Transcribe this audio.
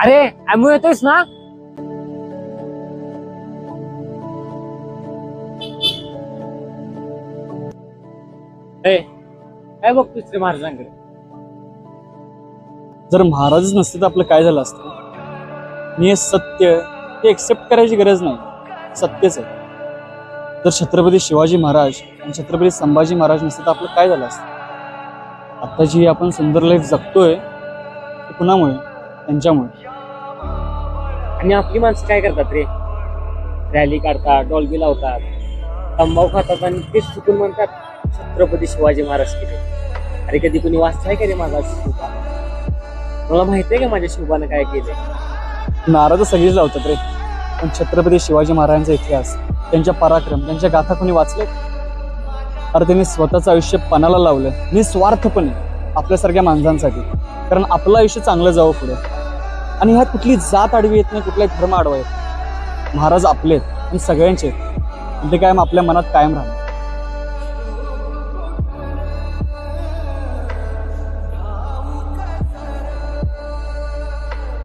अरे आम्ही येतोयस ना? काय बघतोस रे महाराजांकडे? जर महाराजच नसते तर आपलं काय झालं असतं? मी हे सत्य हे एक्सेप्ट करायची गरज नाही, सत्यच आहे. जर छत्रपती शिवाजी महाराज आणि छत्रपती संभाजी महाराज नसते तर आपलं काय झालं असतं? आता जी आपण सुंदर लाईफ जगतोय ते कुणामुळे? त्यांच्यामुळे. आणि आपली माणसं काय करतात रे? रॅली काढतात, डॉल्बी लावतात, तंबाखू खातात आणि तेच चुकून म्हणतात छत्रपती शिवाजी महाराज केले. अरे कधी कुणी वाचलाय का रे माझा शिवबा? मला माहितीये का माझ्या शिवबानं काय केलंय? नारळ सगळीच लावतात रे, पण छत्रपती शिवाजी महाराजांचा इतिहास, त्यांच्या पराक्रम, त्यांच्या गाथा कोणी वाचले? अरे त्यांनी स्वतःचं आयुष्य पणाला लावलं निस्वार्थपणे आपल्यासारख्या माणसांसाठी, कारण आपलं आयुष्य चांगलं जावं पुढे. आणि ह्यात कुठली जात आडवी येत नाही, कुठलाही धर्म आडवा येत. महाराज आपले आहेत आणि सगळ्यांचे आहेत, ते कायम आपल्या मनात कायम राहणार.